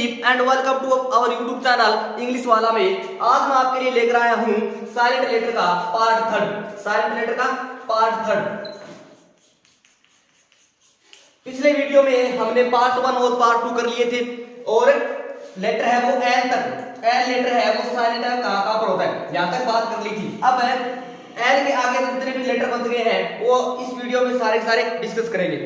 Sandeep and welcome to our YouTube channel English वाला में। आज मैं आपके लिए लेकर आया हूं साइलेंट लेटर का पार्ट थर्ड। साइलेंट लेटर का पार्ट थर्ड। पिछले वीडियो में हमने पार्ट वन और पार्ट टू कर लिए थे और लेटर है वो एल तक। एल लेटर है वो साइलेंट है कहां पर होता है, यहां तक बात कर ली थी। अब एल के आगे जितने भी लेटर बन गए हैं वो इस वीडियो में सारे डिस्कस करेंगे।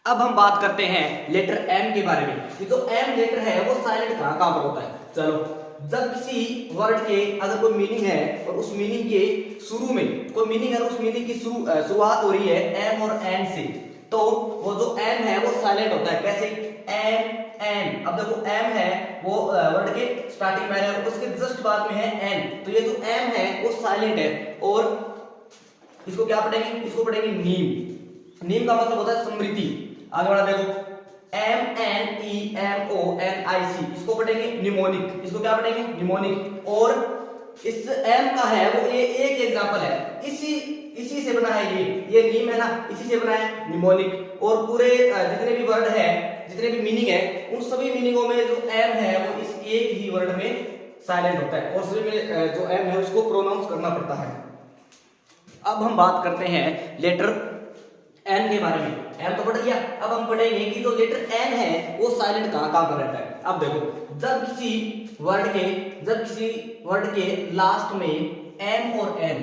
अब हम बात करते हैं लेटर एम के बारे में। ये जो एम लेटर है वो साइलेंट कहां पर होता है। चलो, जब किसी वर्ड के अगर कोई मीनिंग है और उस मीनिंग के शुरू में कोई मीनिंग है, उस मीनिंग की शुरुआत हो रही है एम और एन से, तो वो जो एम है वो साइलेंट होता है। कैसे? M N. अब देखो एम है वो वर्ड के स्टार्टिंग में है, उसके जस्ट बाद में है एन, तो ये जो एम है वो साइलेंट है। और इसको क्या पढ़ेंगे? इसको पढ़ेंगे नीम। नीम का मतलब होता है समृद्धि। आगे बढ़ा देखो M N E M O N I C, इसको पढ़ेंगे निमोनिक। इसको क्या पढ़ेंगे? निमोनिक। और इस एम का है वो ये एक एग्जांपल है, इसी से बना है ये नीम है ना, इसी से बना है निमोनिक। और पूरे जितने भी वर्ड है, जितने भी मीनिंग है, उन सभी मीनिंगों में जो एम है वो इस एक ही वर्ड में साइलेंट होता है और सभी में जो एम है उसको प्रोनाउंस करना पड़ता है। अब हम बात करते हैं लेटर एन के बारे में। एन तो पढ़ लिया, अब हम पढ़ेंगे कि जो लेटर एन है वो साइलेंट कहां पर रहता है। अब देखो, जब किसी वर्ड के लास्ट में एम और एन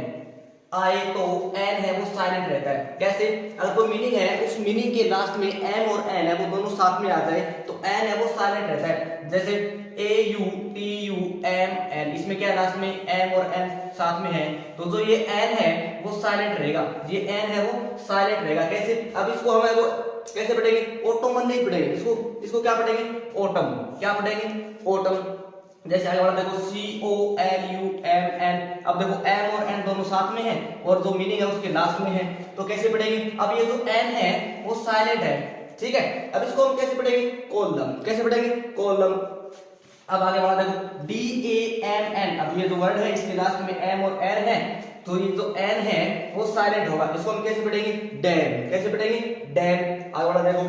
आए तो एन है वो साइलेंट रहता है। कैसे? अगर कोई मीनिंग है, उस मीनिंग के लास्ट में एम और एन है वो दोनों साथ में आ जाए तो एन है वो साइलेंट रहता है। जैसे A U T U M N, इसमें क्या लास्ट में एम और एन साथ में है, तो जो ये एन है वो साइलेंट रहेगा। ये एन है वो साइलेंट रहेगा। कैसे? अब इसको हमें वो कैसे पढ़ेंगे? ऑटोमन नहीं पढ़ेंगे, इसको क्या पढ़ेंगे? ऑटम। क्या पढ़ेंगे? ऑटम। जैसे आगे वाला देखो C O L U M N, अब देखो एम और एन दोनों साथ में है और जो मीनिंग है उसके लास्ट में है, तो कैसे पढ़ेंगे? अब ये जो एन है वो साइलेंट है, ठीक है। अब इसको हम कैसे पढ़ेंगे? कॉलम। कैसे पढ़ेंगे? कॉलम। अब आगे वाला देखो डी ए एम एन, अब ये जो वर्ड है इसके लास्ट में एम और एन है, तो ये जो एन है वो साइलेंट होगा। इसको हम कैसे पढ़ेंगे? डैम। कैसे पढ़ेंगे? डैम। आगे वाला देखो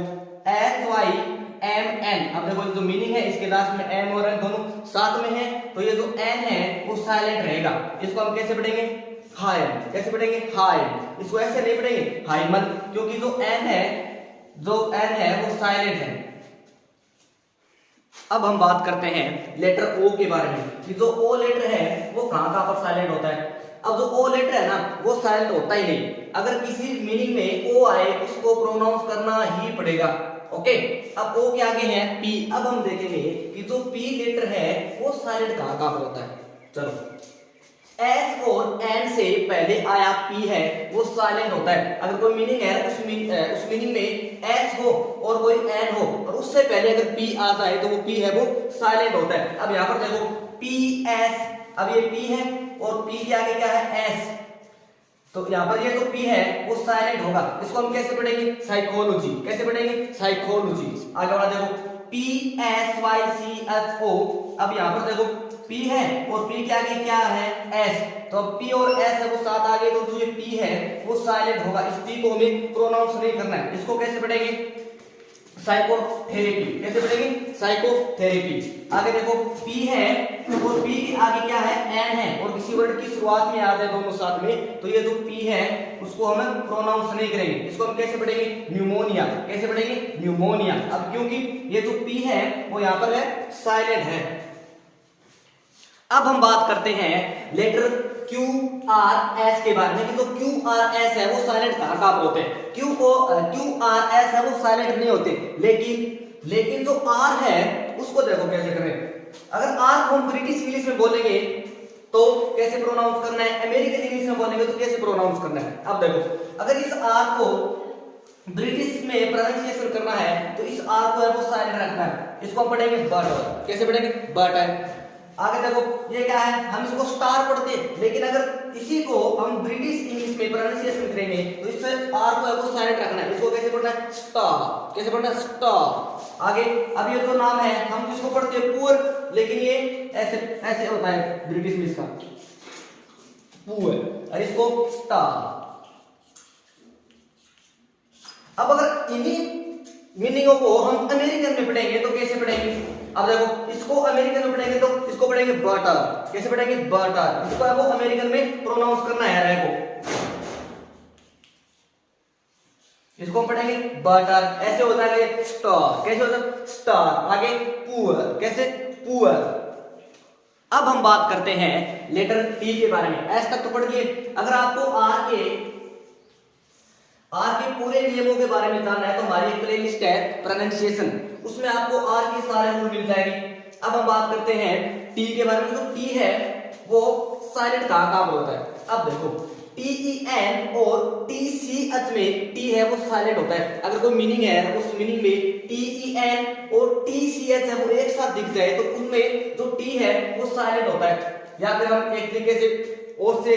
एच वाई एम एन, अब देखो जो मीनिंग है इसके लास्ट में एम और एन दोनों साथ में है, तो ये जो एन है वो साइलेंट रहेगा। इसको हम कैसे पढ़ेंगे? हाइम। कैसे पढ़ेंगे? हाइम। इसको ऐसे नहीं पढ़ेंगे हाइमन, क्योंकि जो एन है वो साइलेंट है। अब हम बात करते हैं लेटर ओ के बारे में कि जो ओ लेटर है वो कहां पर साइलेंट होता है। अब जो ओ लेटर है ना वो साइलेंट होता ही नहीं। अगर किसी मीनिंग में ओ आए उसको प्रोनाउंस करना ही पड़ेगा। ओके, अब ओ के आगे है पी। अब हम देखेंगे कि जो पी लेटर है वो साइलेंट कहां पर होता है। चलो, एस और एन से पहले आया पी है वो साइलेंट होता है। अगर कोई मीनिंग है उस मीनिंग में एस हो और कोई एन हो और उससे पहले अगर पी आ जाए तो वो पी है वो साइलेंट होता है। अब यहाँ पर देखो पी एस, अब ये पी है और पी के आगे क्या है? एस, तो यहाँ पर ये जो पी है वो साइलेंट होगा। इसको हम कैसे पढ़ेंगे? साइकोलॉजी। कैसे पढ़ेंगे? साइकोलॉजी। आगे वाला देखो P S Y C H O, अब यहाँ पर देखो पी है और पी के आगे क्या है? एस, तो अब पी और एस है वो साथ आगे, तो जो ये पी है वो साइलेंट होगा। इस पी को हमें प्रोनाउंस नहीं करना है। इसको कैसे पढ़ेंगे? साइकोथेरेपी। कैसे पढ़ेंगे? साइकोथेरेपी। आगे देखो पी है और पी के आगे क्या है? एन है और किसी वर्ड की शुरुआत में आ जाए दोनों साथ में, तो ये जो पी है उसको हम प्रोनाउंस नहीं करेंगे। इसको हम कैसे पढ़ेंगे? न्यूमोनिया। कैसे पढ़ेंगे? न्यूमोनिया। अब क्योंकि ये जो पी है वो यहाँ पर है साइलेंट है। अब हम बात करते हैं लेटर क्यू आर एस के बारे में कि जो क्यू आर एस है वो साइलेंट कहां पर होते हैं। क्यू आर एस है वो साइलेंट नहीं होते, लेकिन जो आर है उसको देखो कैसे करें। अगर आर को हम ब्रिटिश इंग्लिश में बोलेंगे तो कैसे प्रोनाउंस करना है, अमेरिकन इंग्लिश में बोलेंगे तो कैसे प्रोनाउंस करना है। अब देखो, अगर इस आर को ब्रिटिश में प्रोनाउंसिएशन करना है तो इस आर को है वो साइलेंट रखना है। इसको हम पढ़ेंगे बट। कैसे पढ़ेंगे? बट है। आगे देखो ये क्या है? हम इसको स्टार पढ़ते हैं, लेकिन अगर इसी को हम ब्रिटिश इंग्लिश में प्रोनाउंसिएशन करेंगे तो इससे आर को है वो साइलेंट रखना है। इसको कैसे पढ़ना है? स्टार। कैसे पढ़ना है? स्टार। आगे अब ये जो नाम है हम इसको पढ़ते हैं पुअर, लेकिन ये ऐसे होता है ब्रिटिश में, इसका पुअर, और इसको स्टार। अब अगर इन्हीं मीनिंगों को हम अमेरिकन में पढ़ेंगे तो कैसे पढ़ेंगे? अब देखो इसको अमेरिकन में पढ़ेंगे तो इसको पढ़ेंगे बटर, कैसे पढ़ेंगे बटर, इसको आपको अमेरिकन में प्रोनाउंस करना है रहे को, इसको हम पढ़ेंगे बटर, ऐसे होता है स्टार, कैसे होता है स्टार, आगे पुअर, कैसे पुअर। अब हम बात करते हैं लेटर टी के बारे में, एस तक तो पढ़ लिए। अगर आपको आर के पूरे नियमों के बारे में जानना है तो हमारी एक प्लेलिस्ट है प्रोनाउंसिएशन, उसमें आपको आर के सारे रूल मिल जाएंगे। अब हम बात करते हैं टी के बारे में। जो टी है वो साइलेंट कहाँ पर होता है। अब देखो TEN और TCH में टी है वो साइलेंट होता है। अगर कोई मीनिंग है उस मीनिंग में TEN और TCH है वो एक साथ दिख जाए तो उनमें जो टी है वो साइलेंट होता है। या फिर हम एक तरीके से और से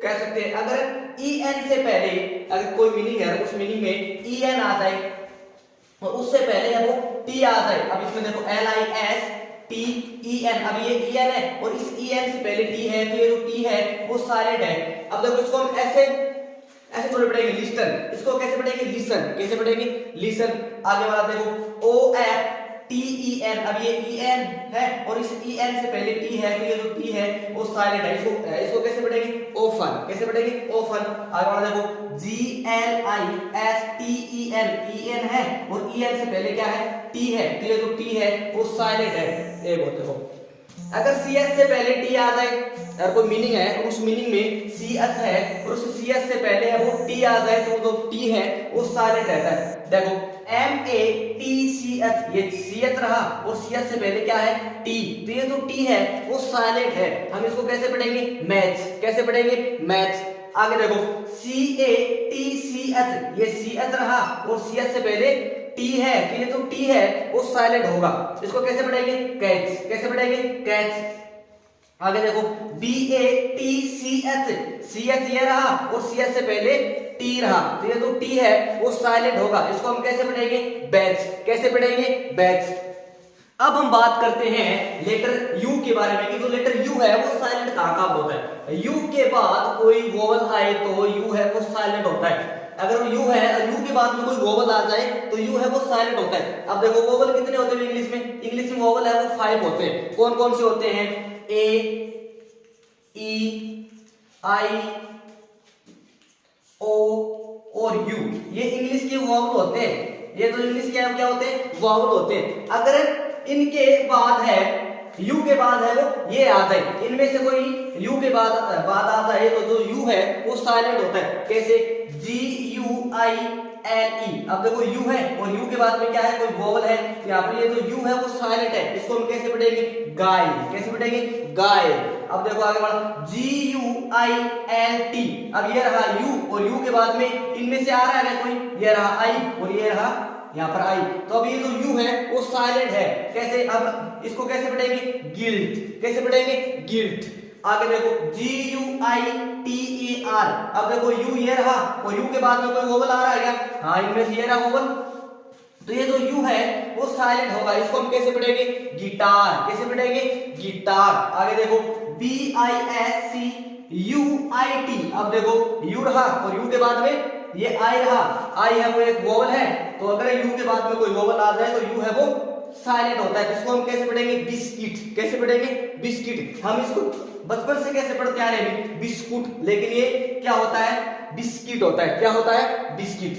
कह सकते हैं, अगर EN से पहले अगर कोई मीनिंग है उस मीनिंग में EN आ जाए और उससे पहले है वो टी आ जाए। अब इसमें देखो LISTEN, अब ये EN है और इस EN से पहले टी है तो ये जो टी है वो साइलेंट है। अब देखो इसको हम ऐसे थोड़े पढ़ेंगे लिस्टन, इसको कैसे पढ़ेंगे लिसन, कैसे पढ़ेंगे लिसन। आगे वाला देखो OFTEN, अब ये EN है और इस EN से पहले टी है तो ये जो टी है वो साइलेंट है। इसको कैसे पढ़ेंगे ओफन, कैसे पढ़ेंगे ओफन। आगे वाला देखो GLISTEN, EN है और EN से पहले क्या है टी है तो ये जो टी है वो साइलेंट है। ये बोलते हो अगर CH से पहले टी आ जाए, अगर कोई मीनिंग है और उस मीनिंग में CH है और उस CH से पहले है वो टी आ जाए तो जो टी है वो साइलेंट रहता है। देखो MATCH, ये CH रहा और CH से पहले क्या है टी, तो ये जो टी है वो साइलेंट है। हम इसको कैसे पढ़ेंगे मैच, कैसे पढ़ेंगे मैच। आगे देखो CATCH, ये CH रहा और CH से पहले टी है तो ये जो टी है वो साइलेंट होगा। इसको कैसे पढ़ेंगे कैच, कैसे पढ़ेंगे कैच। आगे देखो BATCH, CH ये रहा और CH से पहले टी रहा तो ये जो टी है वो साइलेंट होगा। इसको हम कैसे पढ़ेंगे बैच, कैसे पढ़ेंगे बैच। अब हम बात करते हैं लेटर यू के बारे में कि जो लेटर यू है वो साइलेंट कहाँ होता है। यू के बाद कोई वोवल आए तो यू है वो साइलेंट होता है। अगर यू है और यू के बाद में कोई वोवल आ जाए तो यू है वो साइलेंट होता है। अब देखो वोवल कितने होते हैं इंग्लिश में, इंग्लिश में वोवल है वो 5 होते हैं। कौन कौन से होते हैं A E I O और U, ये इंग्लिश के वोवल होते हैं। ये तो इंग्लिश के क्या होते हैं वोवल होते हैं। अगर इनके बाद है यू के बाद है वो ये आ जाए, इनमें से कोई यू के बाद आ जाए तो जो यू है वो साइलेंट होता है। कैसे GUILE, अब देखो यू है और यू के बाद में क्या है कोई वोवल है, यहाँ पर ये जो यू है वो साइलेंट है। इसको हम कैसे पढ़ेंगे गाय, कैसे पढ़ेंगे गाय। अब देखो आगे बढ़ा GUILT, अब ये रहा यू और यू के बाद में इनमें से आ रहा है कोई, ये रहा आई और ये रहा यहाँ पर आई, तो अब ये जो यू है वो साइलेंट है। कैसे, अब इसको कैसे पढ़ेंगे गिल्ट, कैसे पढ़ेंगे गिल्ट। आगे देखो GUITER, अब देखो यू ये रहा और यू के बाद में कोई वोवल आ रहा है क्या, हाँ इनमें से ये रहा वोवल, तो ये जो यू है वो साइलेंट होगा। इसको हम कैसे पढ़ेंगे गिटार, कैसे पढ़ेंगे गिटार। आगे देखो BISCUIT, अब देखो यू रहा और यू के बाद में ये आई रहा, आई है वो एक वोवल है, तो अगर यू के बाद में कोई वोवल आ जाए तो यू है वो साइलेंट होता है। इसको हम कैसे पढ़ेंगे बिस्किट, कैसे पढ़ेंगे बिस्किट। हम इसको बचपन से कैसे पढ़ते आ रहे हैं बिस्कुट, लेकिन ये क्या होता है बिस्किट होता है। क्या होता है बिस्किट।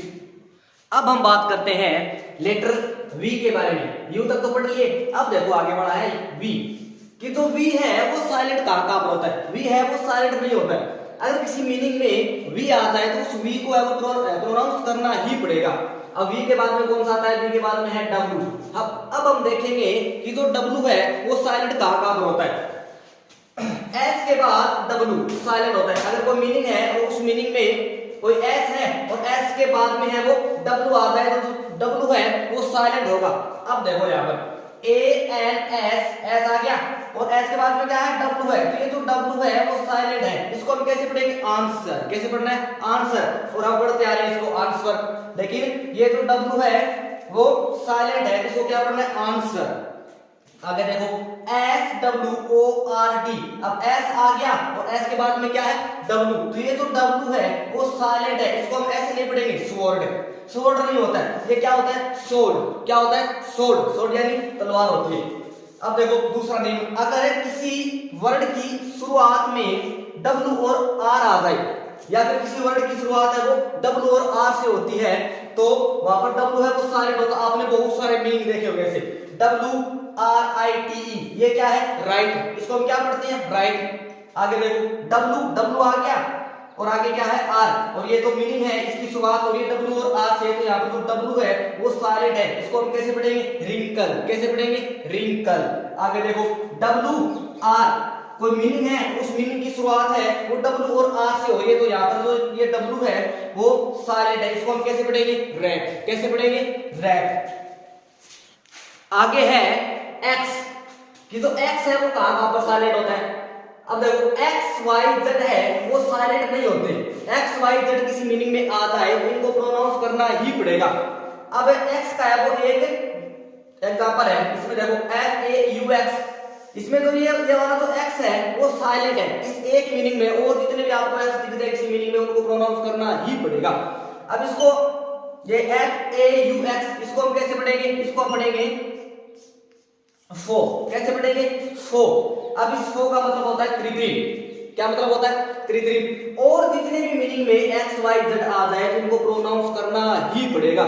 अब हम बात करते हैं लेटर वी के बारे में। यू तक तो पढ़ लिए, अब देखो आगे बढ़ा है वी कि जो वी है वो साइलेंट कहाँ पर होता है। वी है वो साइलेंट नहीं होता है। अगर किसी मीनिंग में वी आता है तो उस वी को प्रोनाउंस करना ही पड़ेगा। अब वी के बाद में कौन सा आता है, वी के बाद में है डब्ल्यू। अब हम देखेंगे कि जो डब्ल्यू है वो साइलेंट कहाँ पर होता है। एस के बाद डब्ल्यू साइलेंट होता है। अगर कोई मीनिंग है और उस मीनिंग में कोई एस है और एस के बाद में है वो डब्ल्यू आता है तो जो डब्ल्यू है वो साइलेंट होगा। अब देखो यहाँ पर ANS, एस आ गया और एस के बाद में क्या है डब्ल्यू है, तो ये जो डब्ल्यू है वो साइलेंट है। इसको हम कैसे पढ़ेंगे आंसर, कैसे पढ़ना है आंसर, और हम पढ़ते आ रहे हैं इसको आंसर, लेकिन ये जो डब्ल्यू है वो साइलेंट है, इसको क्या पढ़ना है आंसर। आगे देखो SWORD, अब S आ गया और S के बाद में क्या है W, तो ये जो W है वो साइलेंट है। इसको हम ऐसे नहीं पढ़ेंगे स्वॉर्ड, स्वॉर्ड नहीं होता है, ये क्या होता है सोल्ड। क्या होता है सोल्ड, सोल्ड यानी तलवार होती है। अब देखो दूसरा नियम, अगर किसी वर्ड की शुरुआत में W और R आ जाए, या फिर किसी वर्ड की शुरुआत है वो W और R से होती है, तो वहां पर W है वो साइलेंट होता है। आपने बहुत सारे मीनिंग देखे होंगे ऐसे, WRITE, ये क्या है? राइट। इसको हम क्या पढ़ते हैं? राइट। आगे देखो W आ गया और आगे क्या है? R, और ये तो मीनिंग है, इसकी शुरुआत हो रही है W और R से, तो यहाँ पर जो W है वो साइलेंट है, इसको हम कैसे पढ़ेंगे? रिंकल। कैसे पढ़ेंगे? रिंकल। आगे देखो WR, कोई मीनिंग है, उस मीनिंग की शुरुआत है वो W और R से हो रही है, तो यहाँ पर जो ये W है वो साइलेंट है, इसको हम कैसे पढ़ेंगे? रैट। कैसे पढ़ेंगे? रैट। आगे है X, कि जो X है वो कहां पर साइलेंट होता है? अब देखो XYZ है वो साइलेंट नहीं होते, XYZ किसी मीनिंग में आ जाए तो इनको प्रोनाउंस करना ही पड़ेगा। अब X का है वो एक एग्जांपल है, इसमें देखो FAUX, इसमें तो ये वाला जो X है वो साइलेंट है इस एक मीनिंग में, और जितने भी आपको X दिख जाए किसी मीनिंग में उनको प्रोनाउंस करना ही पड़ेगा। अब इसको ये FAUX, इसको हम कैसे पढ़ेंगे? इसको हम पढ़ेंगे फो। कैसे पढ़ेंगे? फो। अब इस फो का मतलब होता है कृत्रिम। क्या मतलब होता है? कृत्रिम। और जितने भी मीनिंग में XYZ आ जाए तो इनको प्रोनाउंस करना ही पड़ेगा।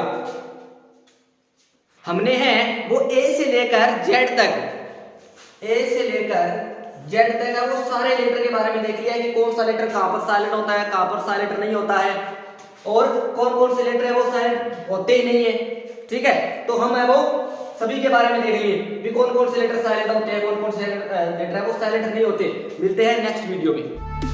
हमने है वो A से लेकर Z तक, A से लेकर Z तक है वो सारे लेटर के बारे में देख लिया है कि कौन सा लेटर कहां पर साइलेंट होता है, कहां पर साइलेंट नहीं होता है, और कौन कौन से लेटर है वो साइलेंट होते ही नहीं है। ठीक है, तो हम है वो सभी के बारे में देख लिए भी कौन कौन से लेटर साइलेंट होते हैं, कौन कौन से लेटर है वो साइलेंट नहीं होते। मिलते हैं नेक्स्ट वीडियो में।